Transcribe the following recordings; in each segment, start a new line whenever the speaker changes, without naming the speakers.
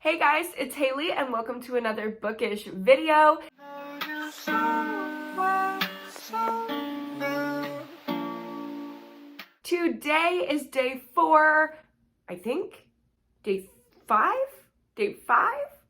Hey guys, it's Haley and welcome to another bookish video. Today is day 4, I think, day 5? Day 5?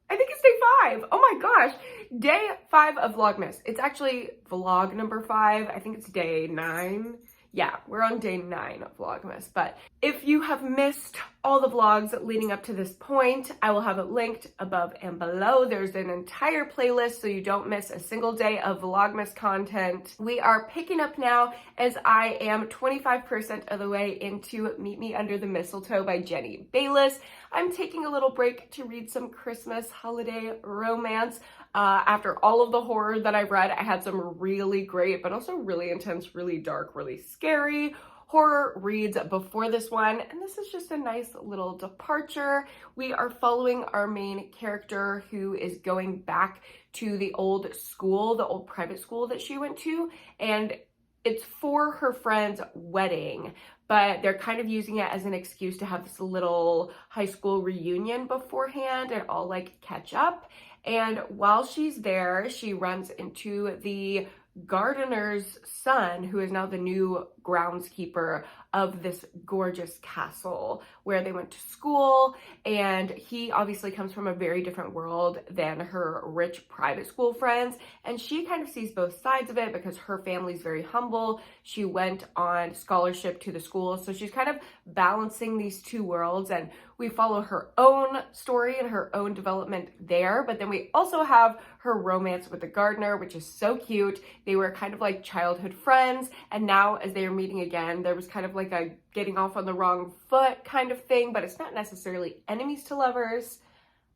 I think it's day 5. Oh my gosh, day 5 of Vlogmas. It's actually vlog number 5. I think it's day 9. Yeah, we're on day 9 of Vlogmas, but if you have missed all the vlogs leading up to this point, I will have it linked above and below. There's an entire playlist so you don't miss a single day of Vlogmas content. We are picking up now as I am 25% of the way into Meet Me Under the Mistletoe by Jenny Bayliss. I'm taking a little break to read some Christmas holiday romance. After all of the horror that I've read, I had some really great, but also really intense, really dark, really scary horror reads before this one, and this is just a nice little departure. We are following our main character who is going back to the old school, the old private school that she went to, and it's for her friend's wedding, but they're kind of using it as an excuse to have this little high school reunion beforehand and all like catch up. And while she's there, she runs into the gardener's son, who is now the new groundskeeper of this gorgeous castle where they went to school. And he obviously comes from a very different world than her rich private school friends. And she kind of sees both sides of it because her family's very humble. She went on scholarship to the school. So she's kind of balancing these two worlds, and we follow her own story and her own development there. But then we also have her romance with the gardener, which is so cute. They were kind of like childhood friends, and now as they are meeting again, there was kind of like a getting off on the wrong foot kind of thing, but it's not necessarily enemies to lovers.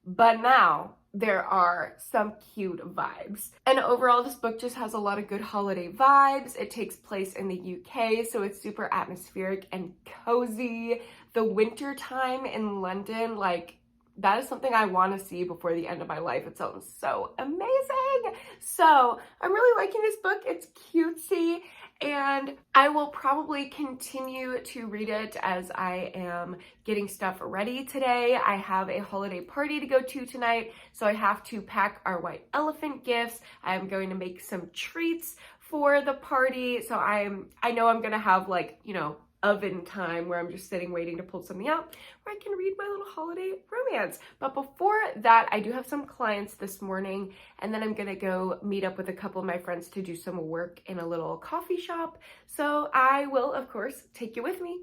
But now there are some cute vibes. And overall, this book just has a lot of good holiday vibes. It takes place in the UK, so it's super atmospheric and cozy. The winter time in London, like, that is something I want to see before the end of my life. It sounds so amazing. So I'm really liking this book. It's cutesy, and I will probably continue to read it as I am getting stuff ready today. I have a holiday party to go to tonight, so I have to pack our white elephant gifts. I'm going to make some treats for the party. So I know I'm gonna have, like, you know, oven time where I'm just sitting waiting to pull something out where I can read my little holiday romance. But before that, I do have some clients this morning, and then I'm gonna go meet up with a couple of my friends to do some work in a little coffee shop. So I will, of course, take you with me.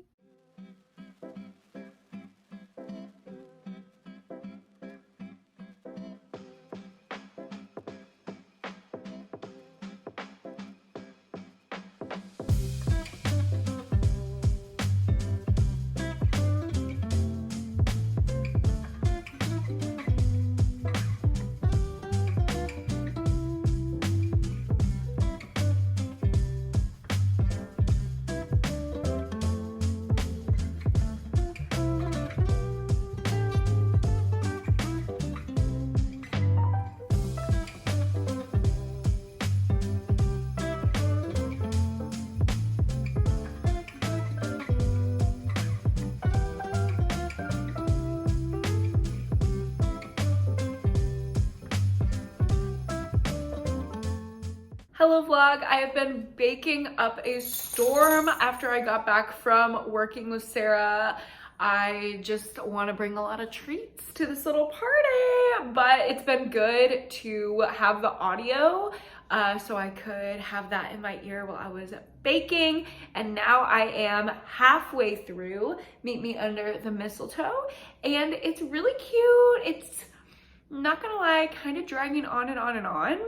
Hello vlog, I have been baking up a storm after I got back from working with Sarah. I just want to bring a lot of treats to this little party, but it's been good to have the audio so I could have that in my ear while I was baking. And now I am halfway through Meet Me Under the Mistletoe, and it's really cute. It's, not gonna lie, kind of dragging on and on and on.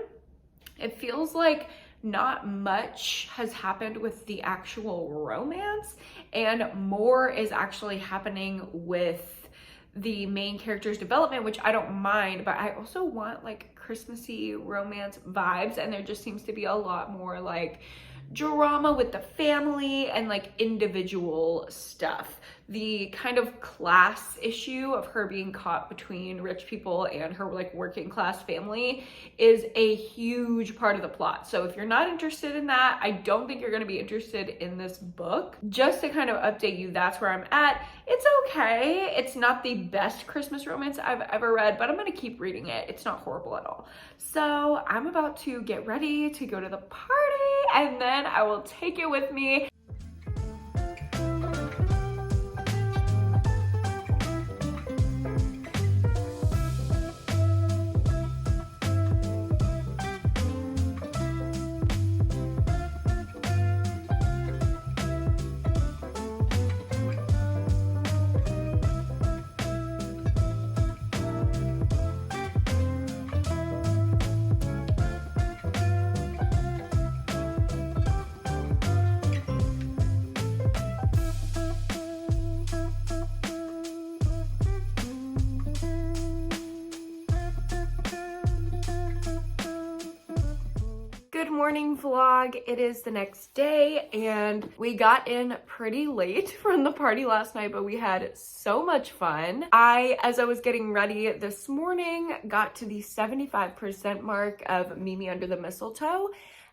It feels like not much has happened with the actual romance, and more is actually happening with the main character's development, which I don't mind, but I also want like Christmassy romance vibes, and there just seems to be a lot more like drama with the family and like individual stuff. The kind of class issue of her being caught between rich people and her like working class family is a huge part of the plot. So if you're not interested in that, I don't think you're going to be interested in this book. Just to kind of update you, that's where I'm at. It's okay. It's not the best Christmas romance I've ever read, but I'm going to keep reading it. It's not horrible at all. So I'm about to get ready to go to the party, and then I will take it with me. Good morning vlog. It is the next day and we got in pretty late from the party last night, but we had so much fun. As I was getting ready this morning, got to the 75% mark of Mimi Under the Mistletoe,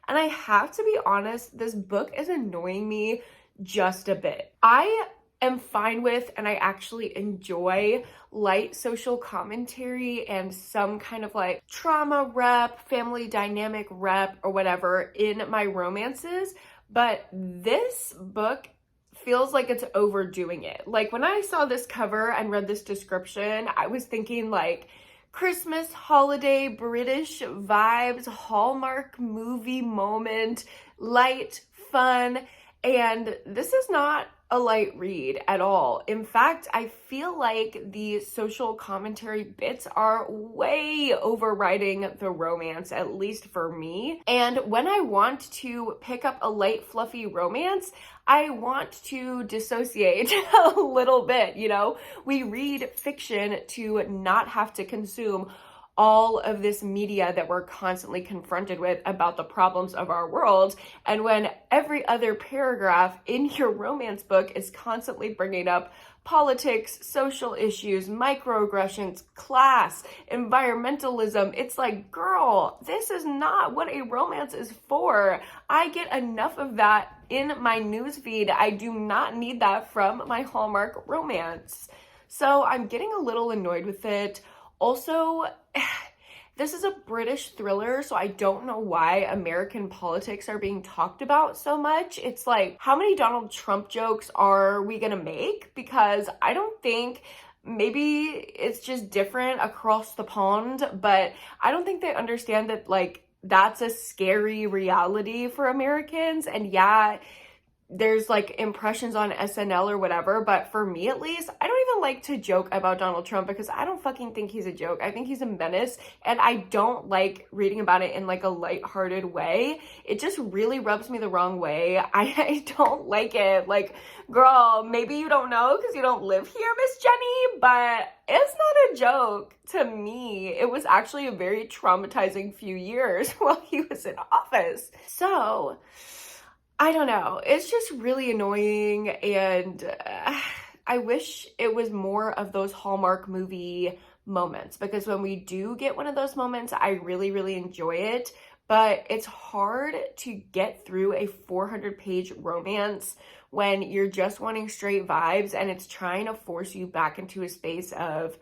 and I have to be honest, this book is annoying me just a bit. I am fine with, and I actually enjoy light social commentary and some kind of like trauma rep, family dynamic rep, or whatever in my romances, but this book feels like it's overdoing it. Like when I saw this cover and read this description, I was thinking like Christmas holiday British vibes, Hallmark movie moment, light, fun, and this is not a light read at all. In fact, I feel like the social commentary bits are way overriding the romance, at least for me. And when I want to pick up a light, fluffy romance, I want to dissociate a little bit, you know? We read fiction to not have to consume all of this media that we're constantly confronted with about the problems of our world. And when every other paragraph in your romance book is constantly bringing up politics, social issues, microaggressions, class, environmentalism, it's like, girl, this is not what a romance is for. I get enough of that in my newsfeed. I do not need that from my Hallmark romance. So I'm getting a little annoyed with it. Also, this is a British thriller, so I don't know why American politics are being talked about so much. It's like, how many Donald Trump jokes are we gonna make? Because I don't think, maybe it's just different across the pond, but I don't think they understand that, like, that's a scary reality for Americans. And yeah, there's like impressions on SNL or whatever, but for me at least, I don't even like to joke about Donald Trump because I don't fucking think he's a joke. I think he's a menace, and I don't like reading about it in like a lighthearted way. It just really rubs me the wrong way. I don't like it. Like, girl, maybe you don't know because you don't live here, Miss Jenny, but it's not a joke to me. It was actually a very traumatizing few years while he was in office. So I don't know. It's just really annoying, and I wish it was more of those Hallmark movie moments, because when we do get one of those moments, I really, really enjoy it, but it's hard to get through a 400-page romance when you're just wanting straight vibes, and it's trying to force you back into a space of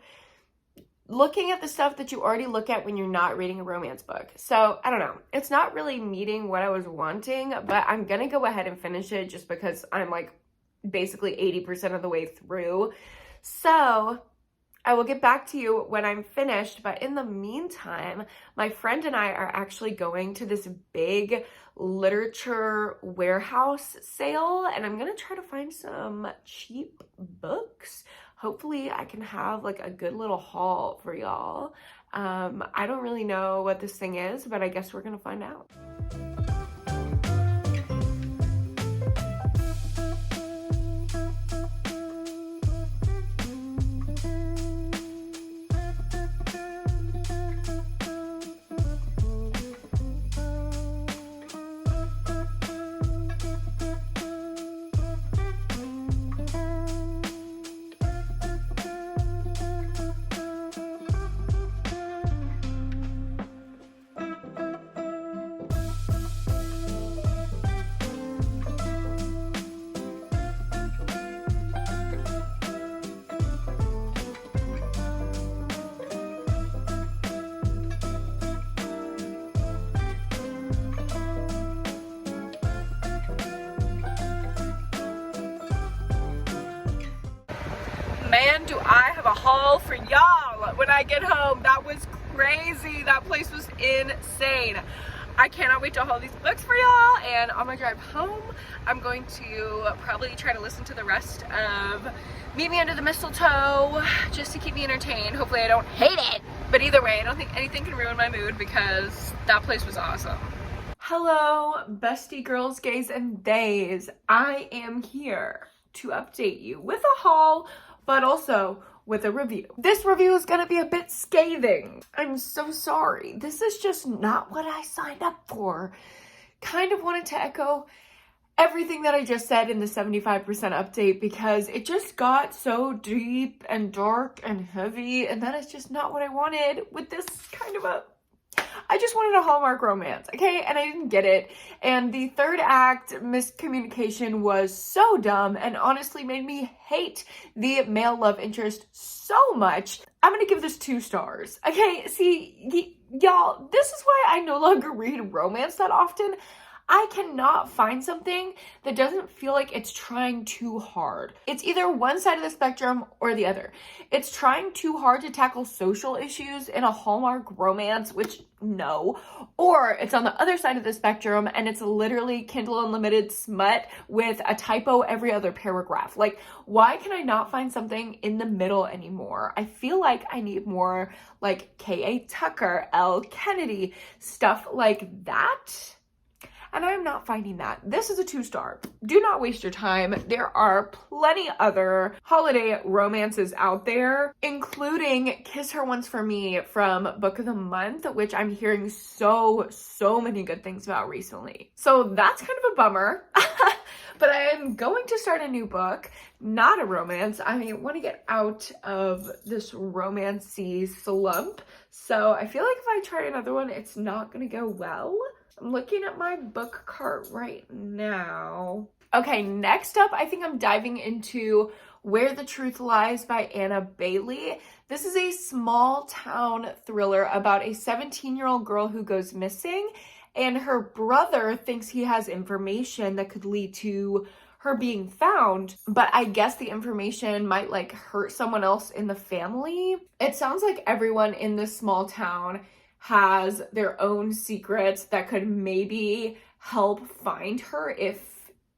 looking at the stuff that you already look at when you're not reading a romance book. So I don't know. It's not really meeting what I was wanting, but I'm gonna go ahead and finish it just because I'm like basically 80% of the way through. So I will get back to you when I'm finished, but in the meantime, my friend and I are actually going to this big literature warehouse sale, and I'm gonna try to find some cheap books. Hopefully I can have like a good little haul for y'all. I don't really know what this thing is, but I guess we're gonna find out. Man, do I have a haul for y'all when I get home. That was crazy. That place was insane. I cannot wait to haul these books for y'all, and on my drive home, I'm going to probably try to listen to the rest of Meet Me Under the Mistletoe just to keep me entertained. Hopefully I don't hate it, but either way, I don't think anything can ruin my mood because that place was awesome. Hello, bestie girls, gays, and days. I am here to update you with a haul, but also with a review. This review is gonna be a bit scathing. I'm so sorry. This is just not what I signed up for. Kind of wanted to echo everything that I just said in the 75% update because it just got so deep and dark and heavy, and that is just not what I wanted with this kind of I just wanted a Hallmark romance, okay? And I didn't get it. And the third act miscommunication was so dumb and honestly made me hate the male love interest so much. I'm gonna give this 2 stars. Okay, see, y'all, this is why I no longer read romance that often. I cannot find something that doesn't feel like it's trying too hard. It's either one side of the spectrum or the other. It's trying too hard to tackle social issues in a Hallmark romance, which no. Or it's on the other side of the spectrum and it's literally Kindle Unlimited smut with a typo every other paragraph. Like, why can I not find something in the middle anymore? I feel like I need more like K.A. Tucker, L. Kennedy, stuff like that. And I'm not finding that. This is a 2-star. Do not waste your time. There are plenty other holiday romances out there, including Kiss Her Once for Me from Book of the Month, which I'm hearing so many good things about recently. So that's kind of a bummer. But I am going to start a new book, not a romance. I want to get out of this romancy slump. So I feel like if I try another one, it's not going to go well. I'm looking at my book cart right now. Okay, next up, I think I'm diving into Where the Truth Lies by Anna Bailey. This is a small town thriller about a 17-year-old girl who goes missing, and her brother thinks he has information that could lead to her being found, but I guess the information might like hurt someone else in the family. It sounds like everyone in this small town has their own secrets that could maybe help find her if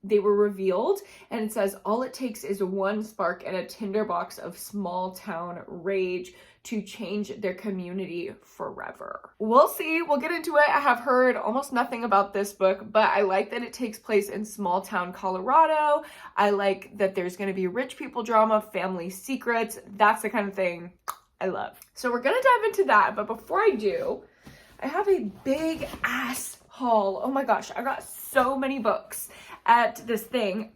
they were revealed. And it says, all it takes is one spark and a tinderbox of small town rage to change their community forever. We'll see. We'll get into it. I have heard almost nothing about this book, but I like that it takes place in small town Colorado. I like that there's going to be rich people drama, family secrets. That's the kind of thing I love. So we're gonna dive into that, but before I do, I have a big ass haul. Oh my gosh, I got so many books at this thing.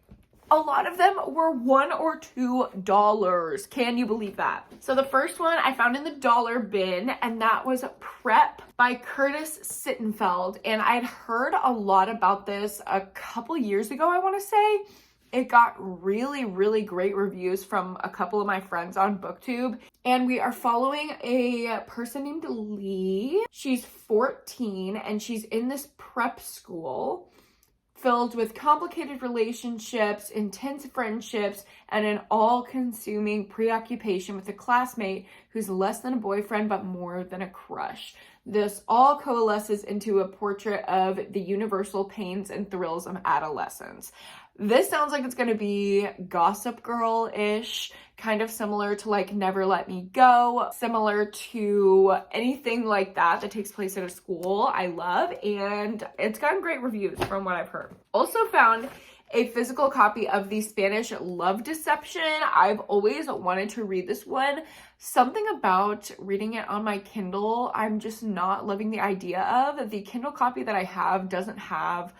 A lot of them were $1 or $2. Can you believe that? So the first one I found in the dollar bin, and that was Prep by Curtis Sittenfeld. And I had heard a lot about this a couple years ago, I want to say. It got really great reviews from a couple of my friends on BookTube. And we are following a person named Lee. She's 14 and she's in this prep school filled with complicated relationships, intense friendships, and an all-consuming preoccupation with a classmate who's less than a boyfriend but more than a crush. This all coalesces into a portrait of the universal pains and thrills of adolescence. This sounds like it's going to be Gossip Girl-ish, kind of similar to like Never Let Me Go, similar to anything like that takes place at a school. I love, and it's gotten great reviews from what I've heard. Also found a physical copy of the Spanish Love Deception. I've always wanted to read this one. Something about reading it on my Kindle, I'm just not loving the idea of. The Kindle copy that I have doesn't have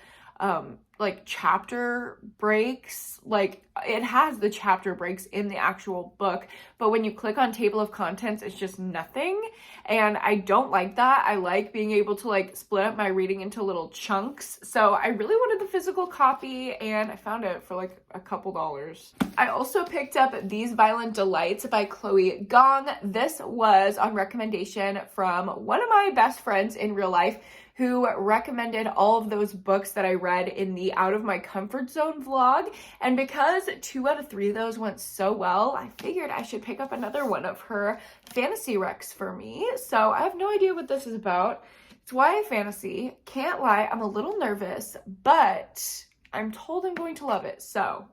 like chapter breaks. Like, it has the chapter breaks in the actual book, but when you click on table of contents, it's just nothing. And I don't like that. I like being able to like split up my reading into little chunks. So I really wanted the physical copy and I found it for like a couple dollars. I also picked up These Violent Delights by Chloe Gong. This was on recommendation from one of my best friends in real life, who recommended all of those books that I read in the Out of My Comfort Zone vlog. And because 2 out of 3 of those went so well, I figured I should pick up another one of her fantasy recs for me. So I have no idea what this is about. It's YA fantasy. Can't lie, I'm a little nervous, but I'm told I'm going to love it. So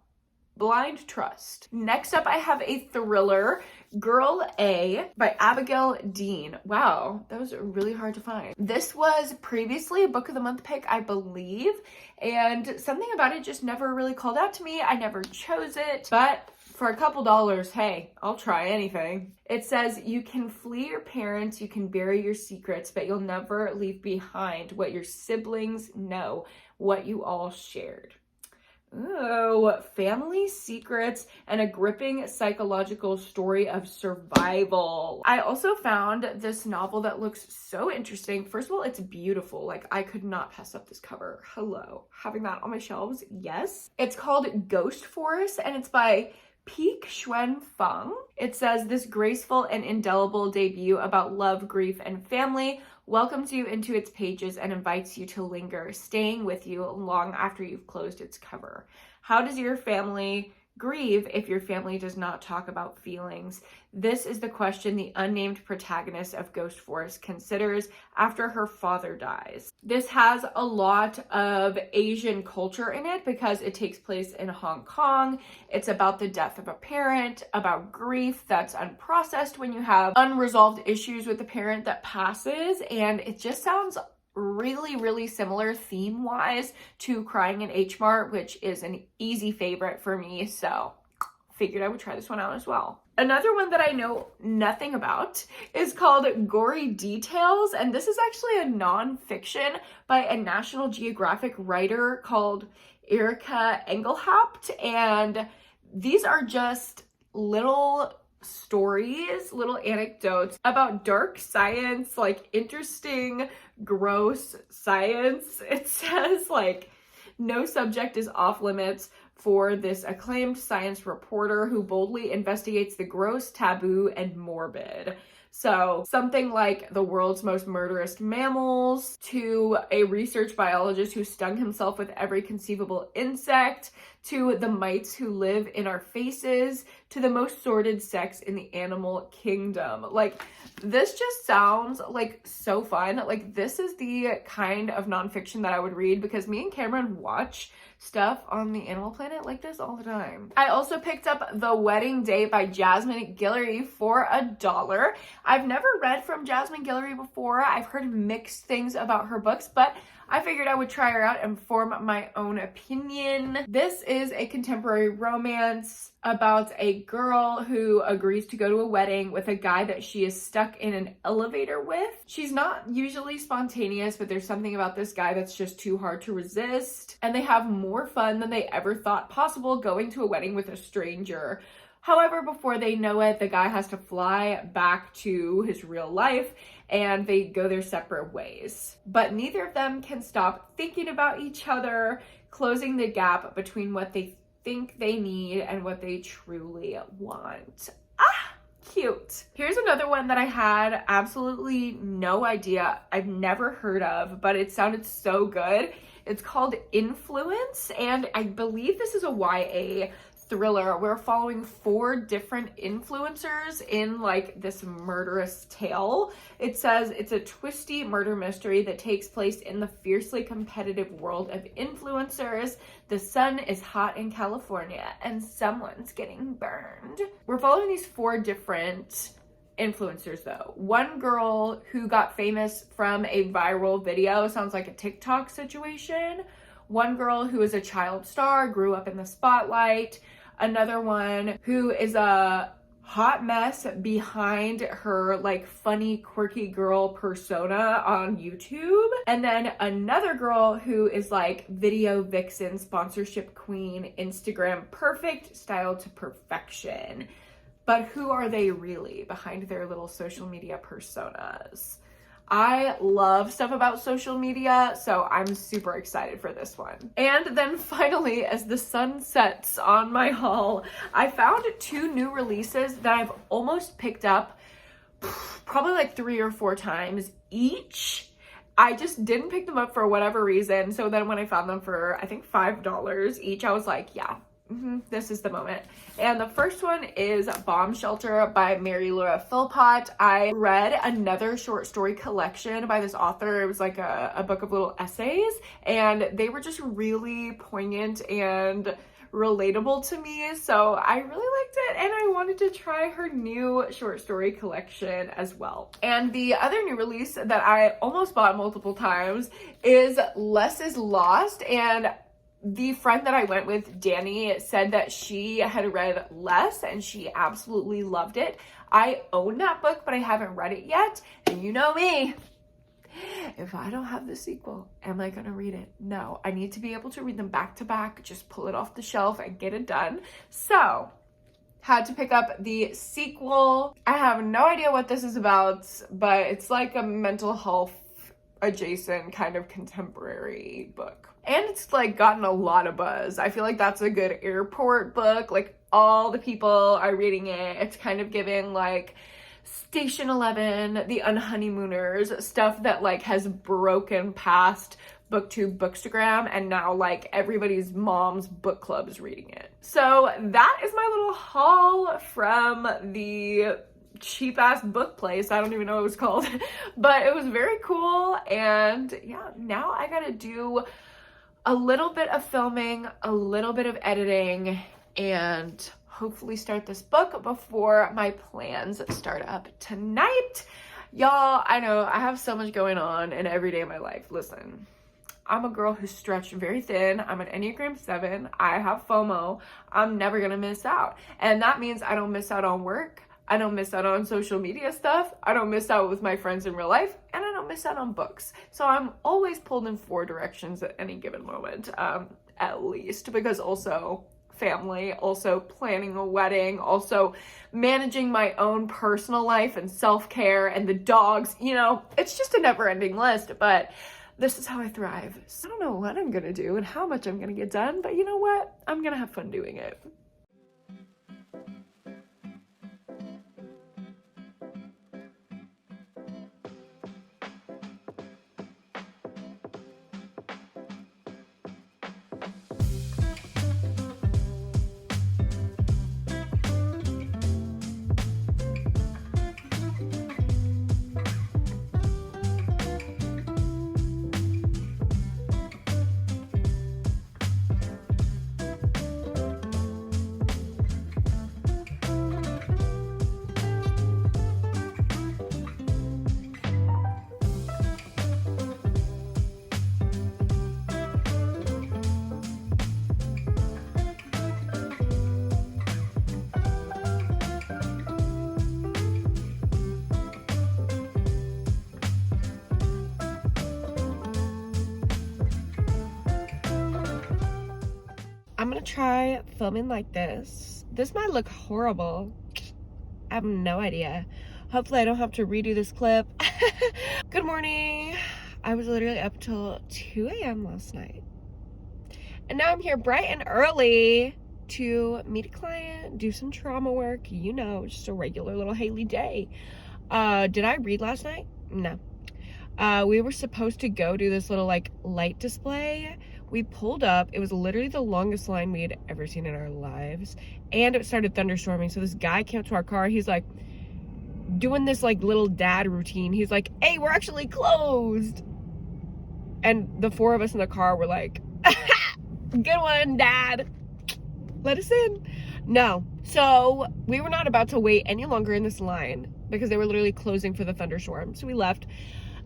blind trust. Next up, I have a thriller, Girl A by Abigail Dean. Wow, that was really hard to find. This was previously a book of the month pick, I believe, and something about it just never really called out to me. I never chose it, but for a couple dollars, hey, I'll try anything. It says, you can flee your parents, you can bury your secrets, but you'll never leave behind what your siblings know, what you all shared. Oh, family secrets and a gripping psychological story of survival. I also found this novel that looks so interesting. First of all, it's beautiful. Like, I could not pass up this cover. Hello. Having that on my shelves, yes. It's called Ghost Forest, and it's by Peek Xuan Feng. It says, this graceful and indelible debut about love, grief, and family welcomes you into its pages and invites you to linger, staying with you long after you've closed its cover. How does your family grieve if your family does not talk about feelings? This is the question the unnamed protagonist of Ghost Forest considers after her father dies. This has a lot of Asian culture in it because it takes place in Hong Kong. It's about the death of a parent, about grief that's unprocessed when you have unresolved issues with the parent that passes, and it just sounds really similar theme-wise to Crying in H Mart, which is an easy favorite for me, so figured I would try this one out as well. Another one that I know nothing about is called Gory Details, and this is actually a non-fiction by a National Geographic writer called Erica Engelhaupt, and these are just little stories, little anecdotes about dark science, like interesting, gross science. It says, like, no subject is off limits for this acclaimed science reporter who boldly investigates the gross, taboo, and morbid. So something like the world's most murderous mammals, to a research biologist who stung himself with every conceivable insect, to the mites who live in our faces, to the most sordid sex in the animal kingdom. Like, this just sounds like so fun. Like, this is the kind of nonfiction that I would read because me and Cameron watch stuff on the Animal Planet like this all the time. I also picked up The Wedding Day by Jasmine Guillory for $1. I've never read from Jasmine Guillory before. I've heard mixed things about her books, but I figured I would try her out and form my own opinion. This is a contemporary romance about a girl who agrees to go to a wedding with a guy that she is stuck in an elevator with. She's not usually spontaneous, but there's something about this guy that's just too hard to resist. And they have more fun than they ever thought possible going to a wedding with a stranger. However, before they know it, the guy has to fly back to his real life and they go their separate ways. But neither of them can stop thinking about each other, closing the gap between what they think they need and what they truly want. Ah, cute. Here's another one that I had absolutely no idea, I've never heard of, but it sounded so good. It's called Influence, and I believe this is a YA thriller. We're following 4 different influencers in like this murderous tale. It says it's a twisty murder mystery that takes place in the fiercely competitive world of influencers. The sun is hot in California and someone's getting burned. We're following these 4 different influencers though. One girl who got famous from a viral video, sounds like a TikTok situation. One girl who is a child star, grew up in the spotlight. Another one who is a hot mess behind her like funny, quirky girl persona on YouTube. And then another girl who is like video vixen, sponsorship queen, Instagram perfect, styled to perfection. But who are they really behind their little social media personas? I love stuff about social media, so I'm super excited for this one. And then finally, as the sun sets on my haul, I found 2 new releases that I've almost picked up probably like 3 or 4 times each. I just didn't pick them up for whatever reason. So then when I found them for, I think $5 each, I was like, yeah, This is the moment. And the first one is Bomb Shelter by Mary Laura Philpott. I read another short story collection by this author. It was like a book of little essays, and they were just really poignant and relatable to me, so I really liked it, and I wanted to try her new short story collection as well. And the other new release that I almost bought multiple times is Less is Lost, and the friend that I went with, Danny, said that she had read Less and she absolutely loved it. I own that book, but I haven't read it yet, and you know me. If I don't have the sequel, am I gonna read it? No, I need to be able to read them back to back, just pull it off the shelf and get it done. So, had to pick up the sequel. I have no idea what this is about, but it's like a mental health adjacent kind of contemporary book. And it's like gotten a lot of buzz. I feel like that's a good airport book. Like all the people are reading it. It's kind of giving like Station 11, The Unhoneymooners, stuff that like has broken past booktube bookstagram, and now like everybody's mom's book club is reading it. So that is my little haul from the cheap ass book place. I don't even know what it was called, but it was very cool. And yeah, now I gotta do a little bit of filming, a little bit of editing, and hopefully start this book before my plans start up tonight. Y'all, I know I have so much going on in every day of my life. Listen, I'm a girl who's stretched very thin. I'm an Enneagram 7. I have FOMO. I'm never gonna miss out. And that means I don't miss out on work. I don't miss out on social media stuff. I don't miss out with my friends in real life. And I don't miss out on books. So I'm always pulled in 4 directions at any given moment, at least. Because also family, also planning a wedding, also managing my own personal life and self-care and the dogs. You know, it's just a never-ending list. But this is how I thrive. So I don't know what I'm gonna do and how much I'm gonna get done. But you know what? I'm gonna have fun doing it. I'm gonna try filming like this. This might look horrible. I have no idea. Hopefully I don't have to redo this clip. Good morning. I was literally up till 2 a.m. last night. And now I'm here bright and early to meet a client, do some trauma work, you know, just a regular little Hailey day. Did I read last night? No. We were supposed to go do this little like light display. We pulled up. It was literally the longest line we had ever seen in our lives. And it started thunderstorming. So this guy came up to our car. He's like doing this like little dad routine. He's like, hey, we're actually closed. And the 4 of us in the car were like, good one, dad. Let us in. No. So we were not about to wait any longer in this line because they were literally closing for the thunderstorm. So we left.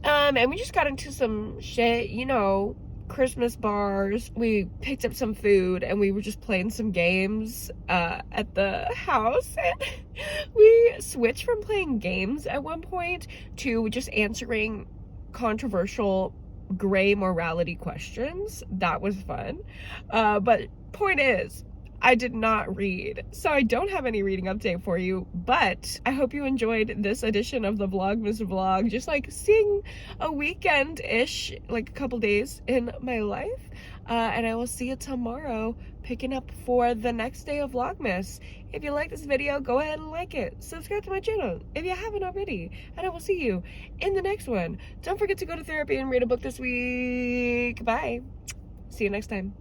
And we just got into some shit, you know, Christmas bars. We picked up some food and we were just playing some games at the house. And we switched from playing games at one point to just answering controversial gray morality questions. That was fun. But point is, I did not read, so I don't have any reading update for you, but I hope you enjoyed this edition of the VLOGMAS vlog, just like seeing a weekend-ish, like a couple days in my life, and I will see you tomorrow picking up for the next day of VLOGMAS. If you like this video, go ahead and like it. Subscribe to my channel if you haven't already, and I will see you in the next one. Don't forget to go to therapy and read a book this week. Bye. See you next time.